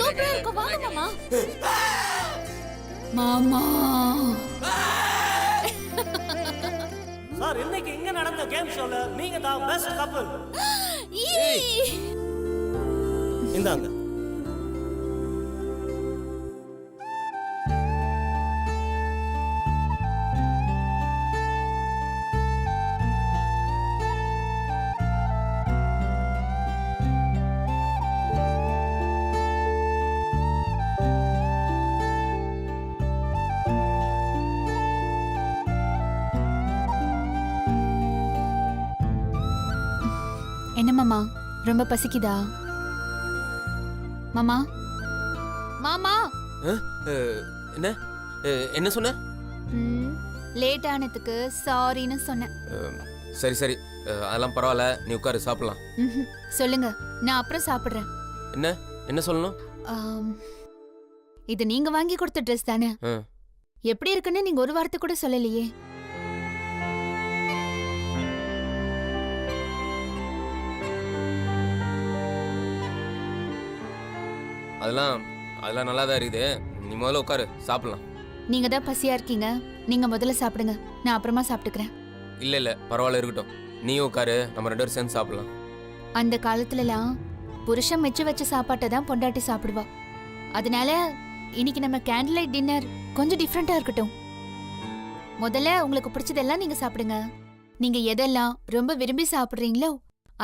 சூப்பரா இருக்கு வாங்க மாமா. மாமா சார் இன்னைக்கு இங்க நடந்த கேம் ஷோல நீங்க தான் பெஸ்ட் கப்பல். இந்தாங்க. என்ன மாமா ரொம்ப பசிக்குதா? மாமா மாமா என்ன என்ன சொன்ன? லேட் ஆனதுக்கு சாரின்னு சொன்னேன். சரி சரி, அதெல்லாம் பரவாயில்ல, நீ உட்காரு சாப்பிடலாம். சொல்லுங்க, நான் அப்புறம் சாப்பிடுறேன். என்ன என்ன சொல்லணும்? இது நீங்க வாங்கி கொடுத்த ட்ரெஸ் தானே? எப்படி இருக்குன்னு நீங்க ஒரு வார்த்தை கூட சொல்லலையே. அதெல்லாம் அதெல்லாம் நல்லா தான் இருக்குது. நீ முதல்ல உட்காரு சாப்பிடலாம். நீங்க தான் பசியா இருக்கீங்க, நீங்க முதல்ல சாப்பிடுங்க, நான் அப்புறமா சாப்பிட்டுக்கிறேன். இல்லை இல்லை பரவாயில்ல, இருக்கட்டும். நீயும் உட்காரு, நம்ம 2 பேரும் சேர்ந்து சாப்பிடலாம். அந்த காலத்துலலாம் புருஷன் மெச்சு வச்ச சாப்பாட்டை தான் பொண்டாட்டி சாப்பிடுவா. அதனால இன்னைக்கு நம்ம கேண்டில் லைட் டின்னர் கொஞ்சம் டிஃப்ரெண்டா இருக்கட்டும். முதல்ல உங்களுக்கு பிடிச்சதெல்லாம் நீங்க சாப்பிடுங்க. நீங்க எதெல்லாம் ரொம்ப விரும்பி சாப்பிடுறீங்களோ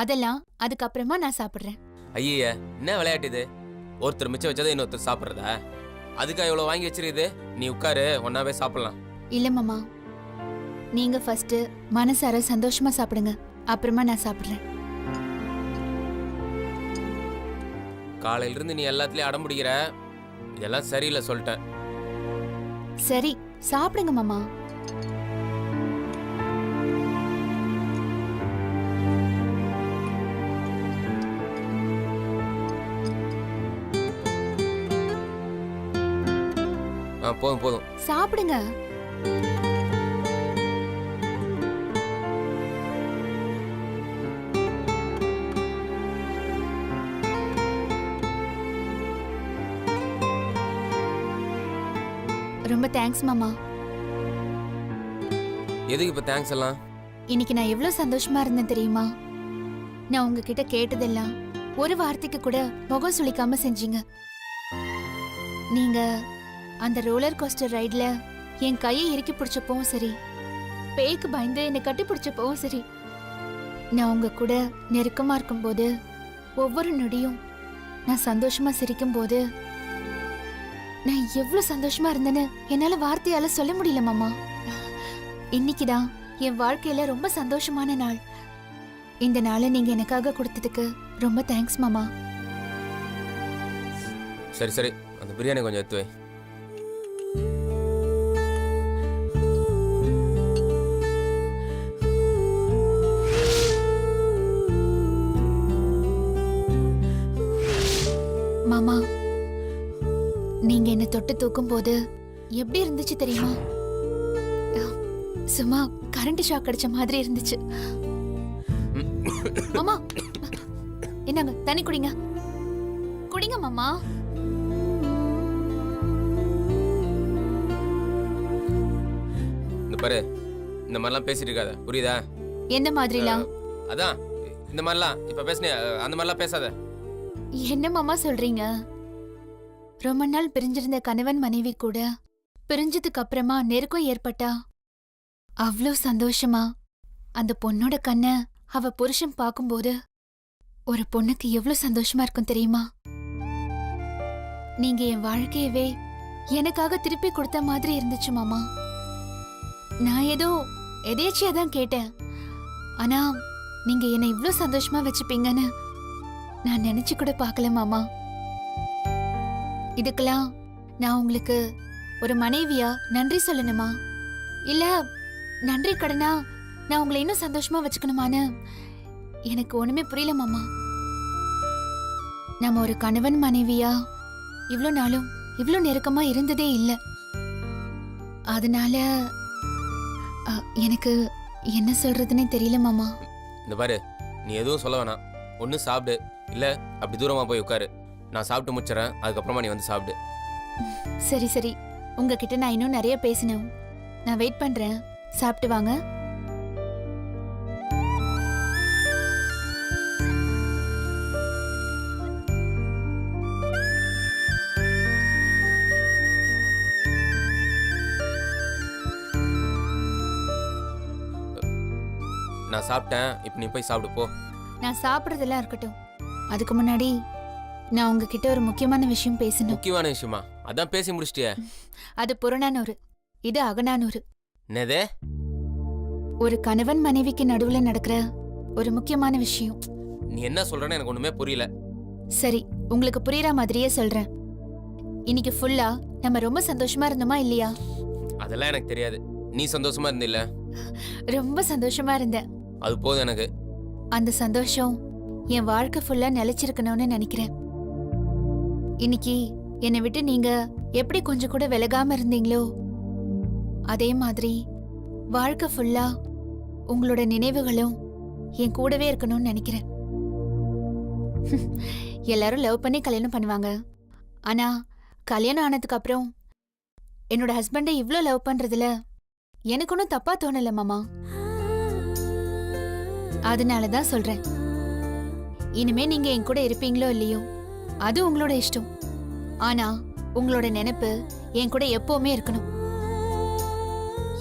அதெல்லாம் அதுக்கப்புறமா நான் சாப்பிடுறேன். ஐய, என்ன விளையாட்டு இது? ஒருத்தர் மிச்சம் வச்சதை இன்னொருத்தர் சாப்பிட்றதா? அதுக்காக இவ்வளோ வாங்கி வச்சிருக்குது. நீ உட்காரு, ஒன்னாவே சாப்பிடலாம். இல்ல மாமா, நீங்க ஃபர்ஸ்ட் மனசார சந்தோஷமா சாப்பிடுங்க, அப்புறமா நான் சாப்பிடுறேன். காலையில இருந்து நீ எல்லாத்துலயும் அடம் பிடிக்கிற. இதெல்லாம் சரியில்லை சொல்லிட்டேன். சரி சாப்பிடுங்க மாமா. போதும் போதும் சாப்பிடுங்க. ரொம்ப தேங்க்ஸ் மாமா. எதுக்கு இப்ப தேங்க்ஸ் எல்லாம்? இன்னைக்கு நான் எவ்வளவு சந்தோஷமா இருந்தேன் தெரியுமா? நான் உங்ககிட்ட கேட்டதெல்லாம் ஒரு வார்த்தைக்கு கூட முகம் சுளிக்காம செஞ்சீங்க. நீங்க அந்த ரோலர் கோஸ்டர் ரைட்ல என் கையை இறுக்கி பிடிச்சப்பவும் சரி, பேய்க்கு பயந்து என்னை கட்டி பிடிச்சப்பவும் சரி, நான் உங்க கூட நெருக்கமா இருக்கும்போது ஒவ்வொரு நொடியும் நான் சந்தோஷமா சிரிக்கும் போது நான் எவ்வளவு சந்தோஷமா இருந்தேன்னு என்னால வார்த்தையால சொல்ல முடியல மாமா. இன்னைக்குதான் என் வாழ்க்கையில ரொம்ப சந்தோஷமான நாள். இந்த நாளை நீங்க எனக்காக கொடுத்ததுக்கு ரொம்ப தேங்க்ஸ் மாமா. சரி சரி, அந்த பிரியாணி கொஞ்சம் எடுத்து வை. மாமா, நீங்க என்ன தொட்டு தூக்கும் போது எப்படி இருந்துச்சு தெரியுமா? சும்மா கரண்ட் ஷாக் அடிச்ச மாதிரி இருந்துச்சு. மாமா என்னங்க, தண்ணி குடிங்க. குடிங்க மாமா. இந்த பாரு, இந்த மாதிரிலாம் பேசிட்டு இருக்காத, புரியுதா? எந்த மாதிரிலாம்? அதான் இந்த மாதிரிலாம் இப்ப பேசுனே, அந்த மாதிரிலாம் பேசாத. என்ன மாமா சொல்றீங்க? ரொம்ப நாள் பிரிஞ்சிருந்த கணவன் மனைவி கூட பிரிஞ்சதுக்கு அப்புறமா நெருக்கம் ஏற்பட்டா அவ்வளோ சந்தோஷமா அந்த பொண்ணோட கண்ணை அவ புருஷன் பார்க்கும்போது ஒரு பொண்ணுக்கு எவ்வளவு சந்தோஷமா இருக்கும் தெரியுமா? நீங்க என் வாழ்க்கையவே எனக்காக திருப்பி கொடுத்த மாதிரி இருந்துச்சு மாமா. நான் ஏதோ எதேச்சியா தான் கேட்டேன். ஆனா நீங்க என்னை இவ்ளோ சந்தோஷமா வச்சுப்பீங்கன்னு நான் நினைச்சு கூட பார்க்கல மாமா. இதுக்கெல்லாம் நான் உங்களுக்கு ஒரு மனைவியா நன்றி சொல்லணுமா, இல்ல நன்றி கடனா நான் உங்களை இன்னும் சந்தோஷமா வச்சுக்கணுமான்னு எனக்கு ஒண்ணுமே புரியல மாமா. நம்ம ஒரு கணவன் மனைவியா இவ்ளோ நாளும் இவ்ளோ நெருக்கமா இருந்ததே இல்ல. அதனால எனக்கு என்ன சொல்றதுன்னே தெரியல மாமா. இந்த பாரு, நீ எதுவும் சொல்ல வேணாம். ஒண்ணு சாப்பிடு, இல்ல அப்படி தூரமா போய் உட்காரு. நான் சாப்பிட்டு முடிச்சிடறேன், அதுக்கப்புறமா நீ வந்து சாப்பிடு. சரி சரி, உங்ககிட்ட நான் இன்னும் நிறைய பேசணும். நான் வெயிட் பண்றேன். சாப்பிட்டு வாங்க. நான் சாப்பிட்டேன், இப்போ நீ போய் சாப்பிடு போ. நான் சாப்பிட்றதெல்லாம் இருக்கட்டும். அதுக்கு முன்னாடி நான் உங்ககிட்ட ஒரு முக்கியமான விஷயம் பேசணும். முக்கியமான விஷயமா? அதான் பேசி முடிச்சிட்டியே. அது புறநானூறு, இது அகநானூறு. என்னது? ஒரு கணவன் மனைவிக்கு நடுவுல நடக்கிற ஒரு முக்கியமான விஷயம். நீ என்ன சொல்றேன்னு எனக்கு ஒண்ணுமே புரியல. சரி, உங்களுக்கு புரியற மாதிரியே சொல்றேன். இன்னைக்கு ஃபுல்லா நம்ம ரொம்ப சந்தோஷமா இருந்தோமா இல்லையா? அதெல்லாம் எனக்கு தெரியாது. நீ சந்தோஷமா இருந்தில்ல? ரொம்ப சந்தோஷமா இருந்தேன். அது போதும் எனக்கு. அந்த சந்தோஷம் என் வாழ்க்கை ஃபுல்லா நிலைச்சிருக்கணும்னு நினைக்கிறேன். இன்னைக்கு என்னை விட்டு நீங்க எப்படி கொஞ்சம் கூட விலகாம இருந்தீங்களோ அதே மாதிரி வாழ்க்கை ஃபுல்லா உங்களோட நினைவுகளும் என் கூடவே இருக்கணும்னு நினைக்கிறேன். எல்லாரும் லவ் பண்ணி கல்யாணம் பண்ணுவாங்க. ஆனா கல்யாணம் ஆனதுக்கு அப்புறம் என்னோட ஹஸ்பண்டை இவ்ளோ லவ் பண்றதுல எனக்கு ஒன்றும் தப்பா தோணல மாமா. அதனாலதான் சொல்றேன், இனிமே நீங்க என் கூட இருப்பீங்களோ இல்லையோ அது உங்களோட இஷ்டம். ஆனா உங்களோட நினைப்பு என் கூட எப்பவுமே இருக்கணும்.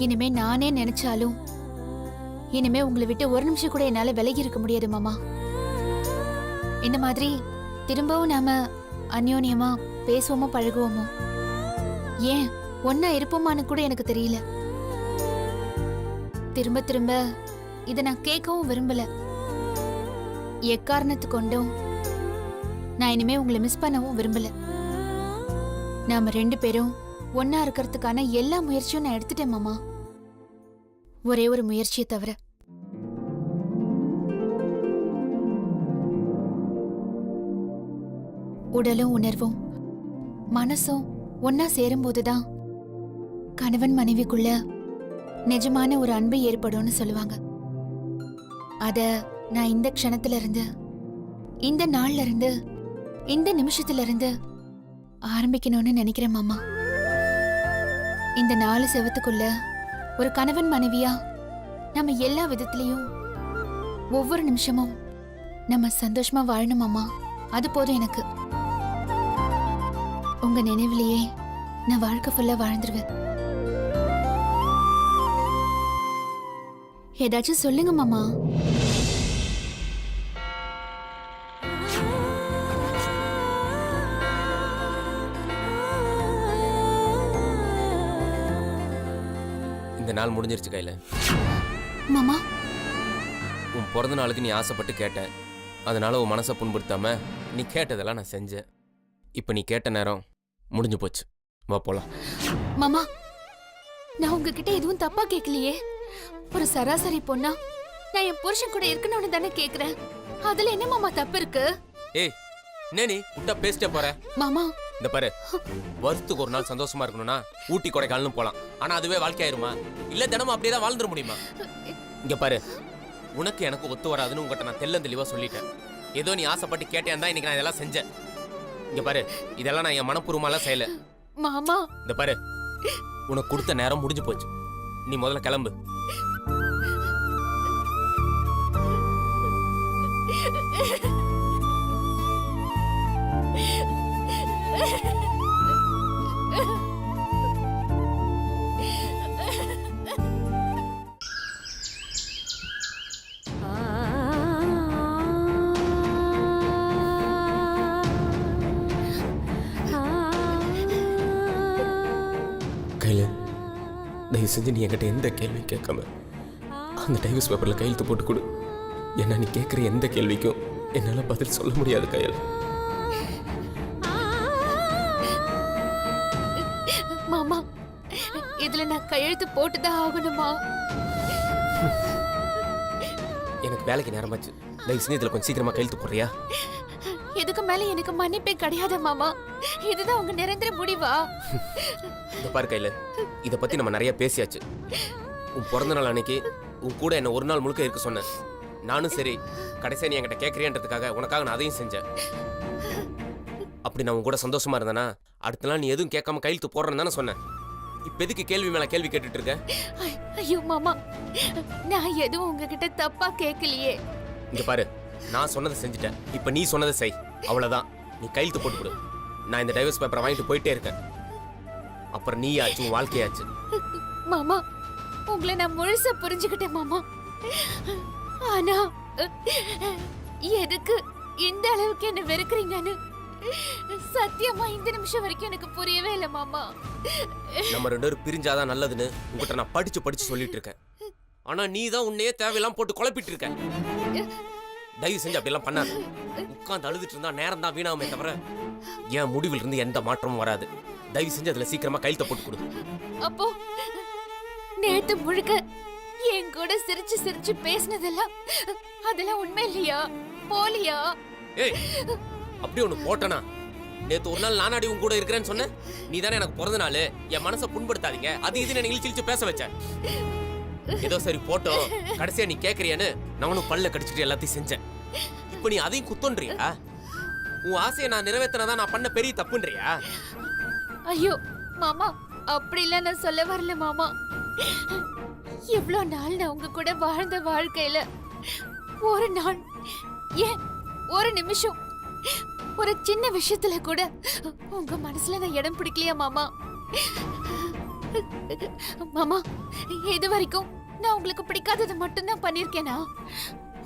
இனிமே நானே நினைச்சாலும் இனிமே உங்களை விட்டு ஒரு நிமிஷம் கூட என்னால விலகி இருக்க முடியாது மாமா. இந்த மாதிரி திரும்பவும் நாம அந்யோன்யமா பேசுவோமோ பழகுவோமோ, ஏன் ஒன்னா இருப்போமான்னு கூட எனக்கு தெரியல. திரும்ப திரும்ப இத நான் கேட்கவும் விரும்பல. எக்காரணத்து கொண்டும் நான் இனிமே உங்களை மிஸ் பண்ணவும் விரும்பல. நாம 2 பேரும் ஒன்னா இருக்கிறதுக்கான எல்லா முயற்சியும் நான் எடுத்துட்டேன் மாமா. ஒரே ஒரு முயற்சியை தவிர. உடலும் உணர்வும் மனசும் ஒன்னா சேரும்போதுதான் கணவன் மனைவிக்குள்ள நிஜமான ஒரு அன்பு ஏற்படும்னு சொல்லுவாங்க. அத நான் இந்த க்ஷணத்துல இருந்து, இந்த நாள்ல இருந்து, இந்த நிமிஷத்துல இருந்து ஆரம்பிக்கணும்னு நினைக்கிறேன் மாமா. இந்த 4 செவத்துக்குள்ள ஒரு கணவன் மனைவியா நம்ம எல்லா விதத்திலையும் ஒவ்வொரு நிமிஷமும் நம்ம சந்தோஷமா வாழணும் மாமா. அது போதும் எனக்கு. உங்க நினைவிலேயே நான் வாழ்க்கை ஃபுல்லா வாழ்ந்துருவேன். ஏதாச்சும் சொல்லுங்க மாமா. இந்த நாள் முடிஞ்சிருச்சு கையில. மாமா, உன் பிறந்த நாளுக்கு நீ ஆசைப்பட்டு கேட்ட, அதனால உன் மனசை புண்படுத்தாம நீ கேட்டதெல்லாம் நான் செஞ்சேன். இப்ப நீ கேட்ட நேரம் முடிஞ்சு போச்சு. வா போலாம். மாமா, நான் உங்ககிட்ட எதுவும் தப்பா கேட்கலையே. ஒரு சராசரி பொண்ணா நான் என் புருஷன் கூட இருக்கணும்னு தானே கேக்குறேன். அதுல என்ன மாமா தப்பு இருக்கு? ஏய், என்ன நீ விட்டா பேசிட்டே போற? மாமா, இந்த பாரு, வருஷத்துக்கு ஒரு நாள் சந்தோஷமா இருக்கணும்னா ஊட்டி கொடைக்கானல்னு போலாம். ஆனா அதுவே வாழ்க்கையாயிருமா? இல்ல தினமும் அப்படியே தான் வாழ்ந்துட முடியுமா? இங்க பாரு, உனக்கு எனக்கு ஒத்து வராதுன்னு உங்ககிட்ட நான் தெளிவா சொல்லிட்டேன். ஏதோ நீ ஆசைப்பட்டு கேட்டேன் தான் இன்னைக்கு நான் இதெல்லாம் செஞ்சேன். இங்க பாரு, இதெல்லாம் நான் என் மனப்பூர்வமாலாம் செய்யல. மாமா, இந்த பாரு, உனக்கு கொடுத்த நேரம் முடிஞ்சு போச்சு. நீ முதல்ல கிளம்பு. கையில் தயவு செஞ்சு நீ என்கிட்ட எந்த கேள்வியும் கேட்காம அந்த டைவர்ஸ் பேப்பரில் கையெழுத்து போட்டு கொடு. என்ன நீ கேட்குற எந்த கேள்விக்கும் என்னால் பதில் சொல்ல முடியாது கையில். மாமா, இதுல நான் கையெழுத்து போட்டுதான் ஆகணுமா? எனக்கு வேலைக்கு நேரமாச்சு. தயவு செஞ்சு இதில் கொஞ்சம் சீக்கிரமாக கையெழுத்து போடுறியா? இதுக்கு மேல எனக்கு மன்னிப்பே கிடையாது மாமா. இதுதான் உங்க நிரந்தர முடிவா? இந்த பாரு கையில், இதை பற்றி நம்ம நிறைய பேசியாச்சு. உன் பிறந்த நாள் அன்னைக்கு உன் கூட என்ன ஒரு நாள் முழுக்க இருக்க சொன்னேன். நானும் சரி, கடைசியா நீ என்கிட்ட கேட்குறியன்றதுக்காக உனக்காக நான் அதையும் செஞ்சேன். அப்படி நான் உன் கூட சந்தோஷமா இருந்தேனா அடுத்த நாள் நீ எதுவும் கேட்காம கையெழுத்து போடுறேன்னு தானே சொன்னேன். இப்ப எதுக்கு கேள்வி மேல கேள்வி கேட்டுட்டு இருக்க? ஐயோ மாமா, நான் எதுவும் உங்ககிட்ட தப்பா கேட்கலையே. இங்க பாரு, நான் சொன்னதை செஞ்சுட்டேன். இப்ப நீ சொன்னதை செய், அவ்வளவுதான். நீ கையெழுத்து போட்டு கொடு. நான் இந்த டைவர்ஸ் பேப்பரை வாங்கிட்டு போயிட்டே இருக்கேன். அப்புறம் நீ ஆச்சு, உன் வாழ்க்கையாச்சு. மாமா, உங்களை நான் முழுசா புரிஞ்சுக்கிட்டேன் மாமா. ஆனா எதுக்கு இந்த அளவுக்கு என்ன வெறுக்கிறீங்கன்னு சத்தியமா இந்த நிமிஷம் வரைக்கும் எனக்கு புரியவே இல்லை மாமா. நம்ம ரெண்டு பேரும் பிரிஞ்சாதான் நல்லதுன்னு உங்ககிட்ட நான் படிச்சு சொல்லிட்டு இருக்கேன். ஆனா நீ தான் உன்னையே தேவையெல்லாம் போட்டு குழப்பிட்டு இருக்க. தயவு செஞ்சு அப்படியெல்லாம் பண்ணாது. உட்காந்து அழுதுட்டு இருந்தா நேரம் தான் வீணாமே தவிர என் முடிவில் இருந்து எந்த மாற்றமும் வராது. தயவு செஞ்சு அதுல சீக்கிரமா கையெழுத்த போட்டு கொடு. அப்போ நேத்து முழுக்க என் கூட சிரிச்சு சிரிச்சு பேசினதெல்லாம் அதெல்லாம் உண்மை இல்லையா, போலியா? ஏய், அப்படி ஒண்ணு போட்டனா? நேத்து ஒரு நாள் நானாடி உன் கூட இருக்கிறேன்னு சொன்னேன். நீ தானே எனக்கு பிறந்த நாள், என் மனசை புண்படுத்தாதீங்க, அது இது என்ன இழிச்சு பேச வச்ச. ஏதோ சரி போட்டோம், கடைசியா நீ கேக்குறியான்னு நானும் பல்ல கடிச்சிட்டு எல்லாத்தையும் செஞ்சேன். இப்ப நீ அதையும் குத்தோன்றியா? உன் ஆசையை நான் நிறைவேற்றினதான் நான் பண்ண பெரிய தப்புன்றியா? ஐயோ மாமா, அப்படி இல்ல நான் சொல்ல வரல மாமா. இவ்ளோ நாள் நான் உங்க கூட வாழ்ந்த வாழ்க்கையில ஒரு நாள், ஏன் ஒரு நிமிஷம், ஒரு சின்ன விஷயத்துல கூட உங்க மனசுல நான் இடம் பிடிக்கலையா மாமா? மாமா, இது வரைக்கும் நான் உங்களுக்கு பிடிக்காதது மட்டும்தான் பண்ணிருக்கேனா?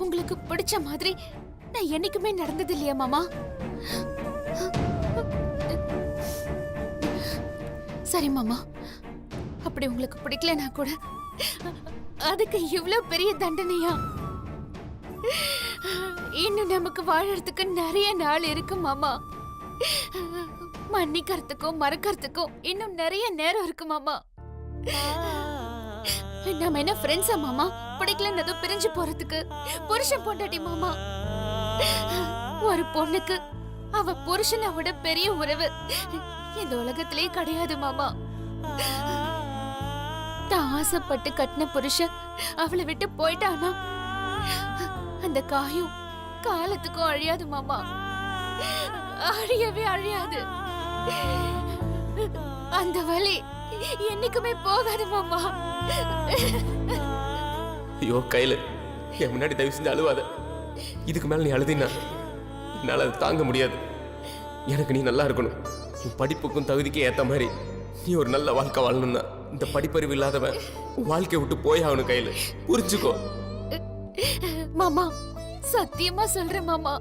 உங்களுக்கு பிடிச்ச மாதிரி நான் என்னைக்குமே நடந்தது இல்லையா மாமா? சரி மாமா, அப்படி உங்களுக்கு பிடிக்கலனா கூட அதுக்கு இவ்வளவு பெரிய தண்டனையா? இன்னும் நமக்கு வாழறதுக்கு நிறைய நாள் இருக்கு மாமா. மன்னிக்கிறதுக்கும் மறக்கிறதுக்கும் இன்னும் நிறைய நேரம் இருக்கு மாமா. நம்ம என்ன ஃப்ரெண்ட்ஸா மாமா? பிடிக்கலன்னு பிரிஞ்சு போறதுக்கு புருஷன் பொண்டாட்டி மாமா. ஒரு பொண்ணுக்கு அவ புருஷனை விட பெரிய உறவு இந்த உலகத்திலே கிடையாது மாமா. தான் ஆசைப்பட்டு கட்டின புருஷன் அவளை விட்டு போயிட்டானா அந்த காயம் காலத்துக்கும் அழியாது மாமா. அழியவே அழியாது. அந்த வலி என்னைக்குமே போகாது மாமா. ஐயோ கையில என் முன்னாடி தயவு செஞ்சு அழுவாத. இதுக்கு மேல நீ அழுதினா என்னால அதை தாங்க முடியாது. எனக்கு நீ நல்லா இருக்கணும். உன் படிப்புக்கும் தகுதிக்கும் ஏத்த மாதிரி நீ ஒரு நல்ல வாழ்க்கை வாழணும்னா இந்த படிப்பறிவு இல்லாதவன் வாழ்க்கையை விட்டு போயாகணும். கையில புரிஞ்சுக்கோ மாமா. சத்தியமா சொல்றேன் மாமா,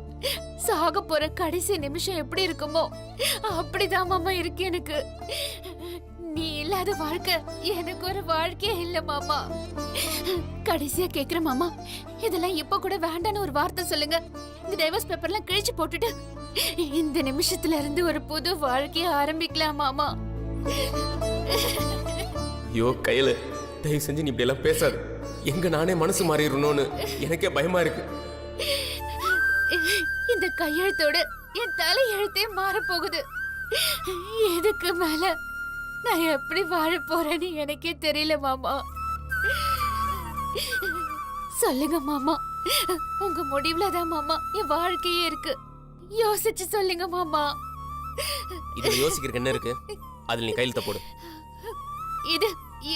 சாக போற கடைசி நிமிஷம் எப்படி இருக்குமோ அப்படிதான் மாமா இருக்கு எனக்கு. நீ இல்லாத வாழ்க்கை எனக்கு ஒரு வாழ்க்கையே இல்ல மாமா. கடைசியா கேக்குற மாமா, இதெல்லாம் இப்ப கூட வேண்டான்னு ஒரு வார்த்தை சொல்லுங்க. இந்த டைவர்ஸ் பேப்பர்லாம் கிழிச்சு போட்டுட்டு இந்த நிமிஷத்துல இருந்து ஒரு புது வாழ்க்கைய ஆரம்பிக்கலாம் மாமா. ஐயோ கையில தயவு செஞ்சு நீ இப்படி எல்லாம் பேசாது. எங்க நானே மனசு மாறிடணும்னு எனக்கே பயமா இருக்கு. இந்த கையெழுத்தோட என் தலையெழுத்தே மாற போகுது. எதுக்கு மேல நான் எப்படி வாழ போறேன்னு எனக்கே தெரியல மாமா. சொல்லுங்க மாமா, உங்க முடிவுல தான் மாமா என் வாழ்க்கையே இருக்கு. யோசிச்சு சொல்லுங்க மாமா. இதுல யோசிக்கிறதுக்கு என்ன இருக்கு? அதுல நீ கையெழுத்த போடு. இது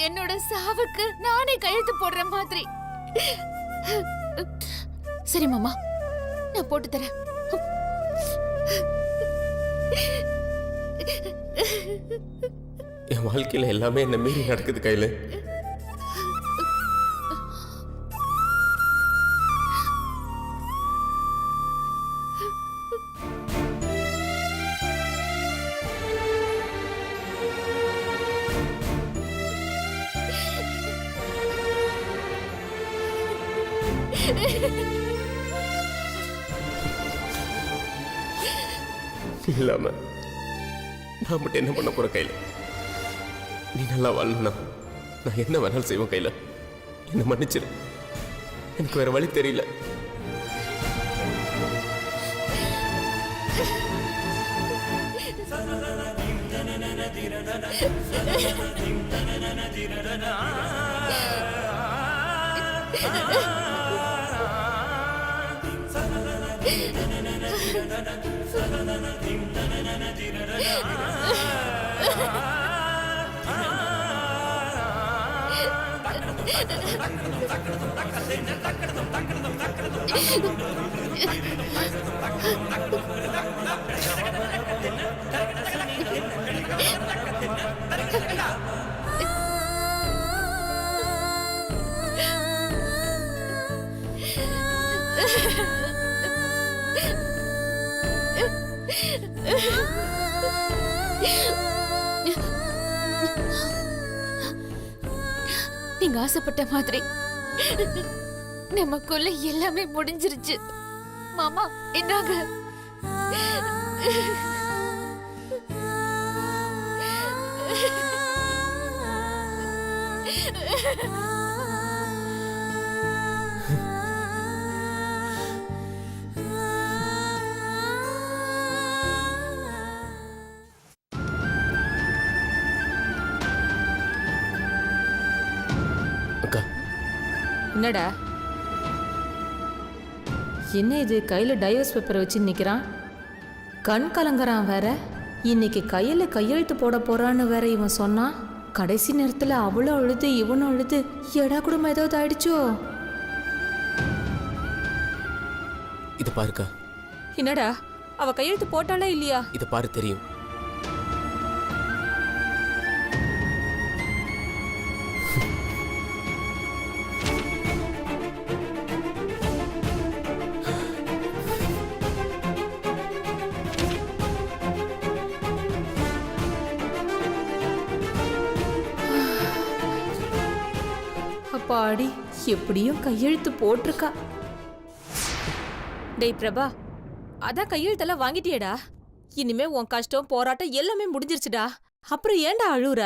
என்னோட சாவுக்கு நானே கையெழுத்து போடுற மாதிரி. சரி மாமா, நான் போட்டு தரேன். என் வாழ்க்கையில எல்லாமே என்ன மீறி நடக்குது கையில. இல்லாம நான் மட்டும் என்ன பண்ண போற கையில? நீ நல்லா வாழணும்னா நான் என்ன வேணாலும் செய்வேன் கையில. என்ன மன்னிச்சிரு, எனக்கு வேற வழி தெரியல. நீங்க ஆசைப்பட்ட மாதிரி நமக்குள்ள எல்லாமே முடிஞ்சிருச்சு. மாமா என்னங்க அக்கா என்னடா என்ன இது கையில டைவர்ஸ் பேப்பரை வச்சு நிக்கிறான்? கண் கலங்குறான் வேற. இன்னைக்கு கையில கையெழுத்து போட போறான்னு வேற இவன் சொன்னான். கடைசி நேரத்துல அவளும் அழுது இவனும் அழுது எடா குடும்பம் ஏதாவது ஆயிடுச்சோ? இத பாருக்கா. என்னடா அவ கையெழுத்து போட்டாளா இல்லையா? இத பாரு தெரியும். அப்பாடி எப்படியும் கையெழுத்து போட்டிருக்கா. டேய் பிரபா, அதான் கையெழுத்தெல்லாம் வாங்கிட்டியேடா. இனிமே உன் கஷ்டம் போராட்டம் எல்லாமே முடிஞ்சிருச்சுடா. அப்புறம் ஏன்டா அழுவுற?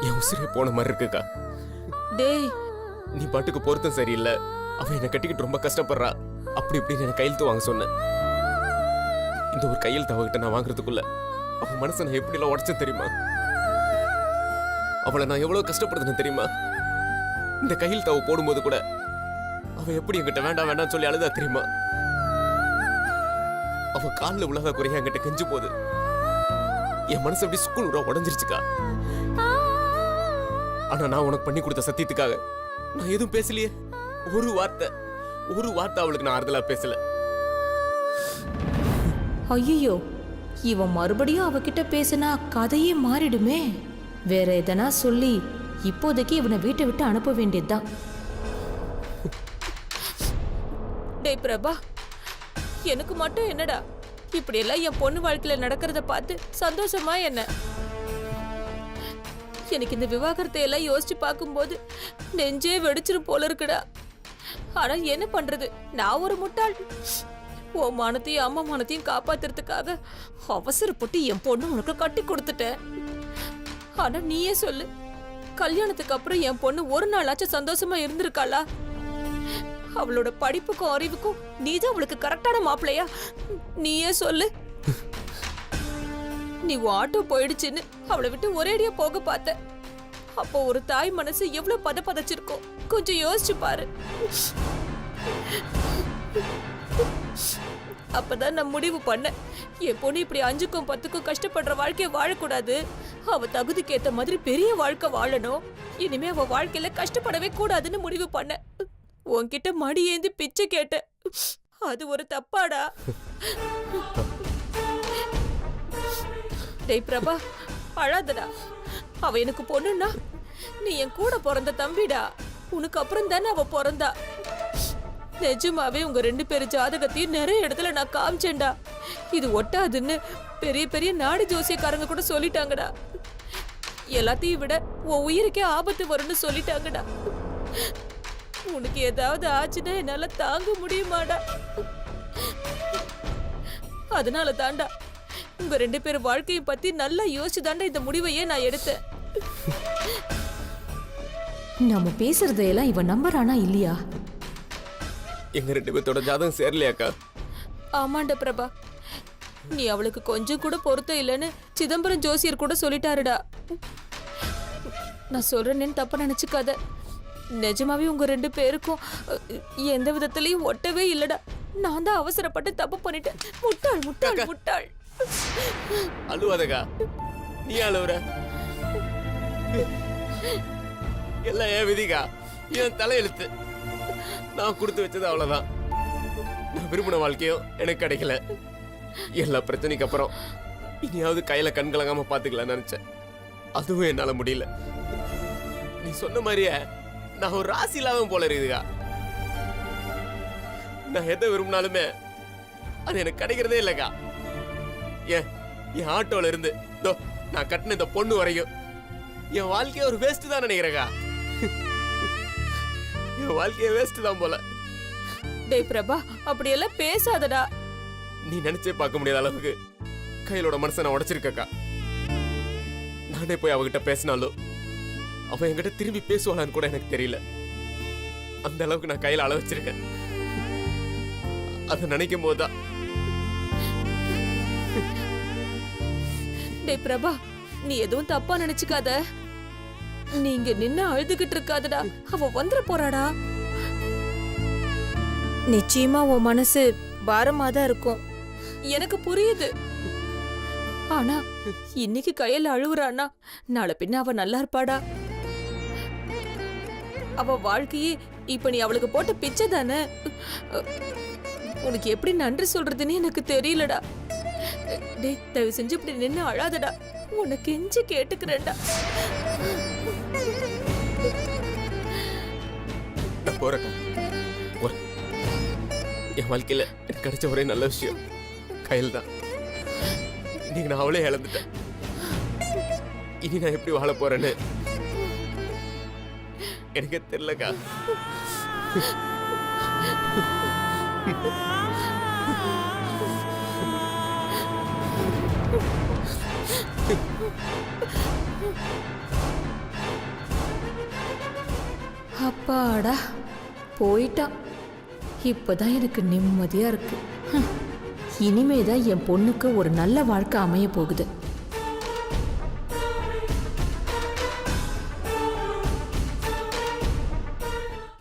என் உசிரே போன மாதிரி இருக்குக்கா. டேய் நீ பாட்டுக்கு பொருத்தம் சரியில்லை, அவன் என்னை கட்டிக்கிட்டு ரொம்ப கஷ்டப்படுறா, அப்படி இப்படின்னு எனக்கு கையெழுத்து வாங்க சொன்னேன். இந்த ஒரு கையெழுத்து அவகிட்ட நான் வாங்குறதுக்குள்ள அவன் மனசை நான் எப்படிலாம் உடைச்சேன் தெரியுமா? அவளை நான் எவ்வளவு கஷ்டப்படுதுன்னு தெரியுமா? இந்த கையெழுத்து அவ போடும்போது கூட அவ எப்படி என்கிட்ட வேண்டாம் வேண்டாம் சொல்லி அழுதா தெரியுமா? அவ காலில் உள்ளதா குறைய என்கிட்ட கெஞ்சு போகுது. என் மனசு அப்படி ஸ்கூல் உடஞ்சிருச்சுக்கா. ஆனா நான் உனக்கு பண்ணி கொடுத்த சத்தியத்துக்காக நான் எதுவும் பேசலையே. ஒரு வார்த்தை அவளுக்கு நான் ஆறுதலா பேசல. ஐயோ, இவன் மறுபடியும் அவகிட்ட பேசினா கதையே மாறிடுமே. வேற எதனா சொல்லி இப்போதைக்கு இவனை வீட்டை விட்டு அனுப்ப வேண்டியதுதான். டேய் பிரபா, எனக்கு மட்டும் என்னடா இப்படி எல்லாம் என் பொண்ணு வாழ்க்கையில நடக்கிறத பார்த்து சந்தோஷமா என்ன? எனக்கு இந்த விவாகரத்தை எல்லாம் யோசிச்சு பார்க்கும்போது நெஞ்சே வெடிச்சிரும் போல இருக்குடா. ஆனா என்ன பண்றது, நான் ஒரு முட்டாள். ஓ மானத்தையும் அம்மா மானத்தையும் காப்பாத்துறதுக்காக அவசரப்பட்டு என் பொண்ணு உனக்கு கட்டி கொடுத்துட்டேன். ஆனா நீயே சொல்லு, கல்யாணத்துக்கு அப்புறம் என் பொண்ணு ஒரு நாளாச்சும் சந்தோஷமா இருந்திருக்காளா? அவளோட படிப்புக்கும் அறிவுக்கும் நீதான் அவளுக்கு கரெக்டான மாப்பிள்ளையா? நீயே சொல்லு. நீ ஆட்டோ போயிடுச்சுன்னு அவளை விட்டு ஒரேடியா போக பார்த்த. அப்போ ஒரு தாய் மனசு எவ்வளவு பதச்சிருக்கும் கொஞ்சம் யோசிச்சு பாரு. அப்பதான் நான் முடிவு பண்ணேன், என் பொண்ணு இப்படி 5க்கும் 10க்கும் கஷ்டப்படுற வாழ்க்கைய வாழக்கூடாது. அவ தகுதிக்கு ஏத்த மாதிரி பெரிய வாழ்க்கை வாழணும். இனிமே அவ வாழ்க்கையில கஷ்டப்படவே கூடாதுன்னு முடிவு பண்ண. உன்கிட்ட மடி ஏந்தி பிச்சை கேட்ட. அது ஒரு தப்பாடா? டேய் பிரபா, அழாதடா. அவ எனக்கு பொண்ணுன்னா நீ என் கூட பிறந்த தம்பிடா. உனக்கு அப்புறம் தானே அவ பிறந்தா. நிஜமாவே உங்க 2 பேரு ஜாதகத்தையும் நிறைய இடத்துல நான் காமிச்சேன்டா. இது ஒட்டாதுன்னு பெரிய பெரிய நாடி ஜோசியக்காரங்க கூட சொல்லிட்டாங்கடா. எல்லாத்தையும் விட உன் உயிருக்கே ஆபத்து வரும்னு சொல்லிட்டாங்கடா. உனக்கு ஏதாவது ஆச்சுன்னா என்னால தாங்க முடியுமாடா? அதனால தாண்டா உங்க 2 பேர் வாழ்க்கையை பத்தி நல்லா யோசிச்சு தாண்டா இந்த முடிவையே நான் எடுத்தேன். நம்ம பேசுறதையெல்லாம் இவன் நம்பறானா இல்லையா? எங்க 2 பேர்த்தோட ஜாதகம் சேரலையாக்கா? ஆமாண்ட பிரபா, நீ அவளுக்கு கொஞ்சம் கூட பொருத்தம் இல்லைன்னு சிதம்பரம் ஜோசியர் கூட சொல்லிட்டாருடா. நான் சொல்றேன்னு தப்பா நினைச்சுக்காத. நிஜமாவே உங்க 2 பேருக்கும் எந்த விதத்திலையும் ஒட்டவே இல்லடா. நான் தான் அவசரப்பட்டு தப்பு பண்ணிட்டேன். முட்டாள் முட்டாள் முட்டாள். அழுவாதக்கா, நீ அழுவுற. எல்லாம் என் விதிக்கா, என் தலையெழுத்து. நான் கொடுத்து வச்சது அவ்வளவுதான். நான் விரும்பின வாழ்க்கையும் எனக்கு கிடைக்கல. எல்லா பிரச்சனைக்கு அப்புறம் இனியாவது கையில கண் கலங்காம பாத்துக்கலாம் நினைச்சேன். அதுவும் என்னால முடியல. நீ சொன்ன மாதிரியே நான் ஒரு ராசி இல்லாதவன் போல இருக்குதுக்கா. நான் எதை விரும்பினாலுமே அது எனக்கு கிடைக்கிறதே இல்லக்கா. என் ஆட்டோல இருந்து நான் கட்டின இந்த பொண்ணு வரைக்கும் என் வாழ்க்கைய ஒரு வேஸ்ட் தான் நினைக்கிறேக்கா. என் வாழ்க்கைய வேஸ்ட் தான் போல. டேய் பிரபா, அப்படியெல்லாம் பேசாதடா. நீ நினைச்சே பார்க்க முடியாத அளவுக்கு கையிலோட மனசை நான் உடைச்சிருக்கக்கா. நானே போய் அவகிட்ட பேசினாலும் அவன் என்கிட்ட திரும்பி பேசுவாளான்னு கூட எனக்கு தெரியல. அந்த அளவுக்கு நான் கையில அள வச்சிருக்கேன். அதை நினைக்கும் போதுதான். டேய் பிரபா, நீ எதுவும் தப்பா நினைச்சுக்காத. நீங்க நின்னு அழுதுகிட்டு இருக்காதடா, அவ வந்துட போறாடா. நிச்சயமா உன் மனசு பாரமா தான் இருக்கும், எனக்கு புரியுது. ஆனா இன்னைக்கு கையில அழுவுறான்னா நாளை பின்ன அவ நல்லா இருப்பாடா. அவ வாழ்க்கையே இப்ப நீ அவளுக்கு போட்ட பிச்சை தானே. உனக்கு எப்படி நன்றி சொல்றதுன்னு எனக்கு தெரியலடா. டேய், தயவு செஞ்சு இப்படி நின்னு அழாதடா, உனக்கு கெஞ்சி கேட்டுக்கிறேன்டா. நான் போறேன். என் வாழ்க்கையில எனக்கு கிடைச்ச ஒரே நல்ல விஷயம் கையில் தான். இன்னைக்கு நான் அவளே இழந்துட்டேன். இனி நான் எப்படி வாழ போறேன்னு எனக்கு தெரியலக்கா. அப்பாடா, போயிட்டான். இப்பதான் எனக்கு நிம்மதியா இருக்கு. இனிமேதான் என் பொண்ணுக்கு ஒரு நல்ல வாழ்க்கை அமைய போகுது.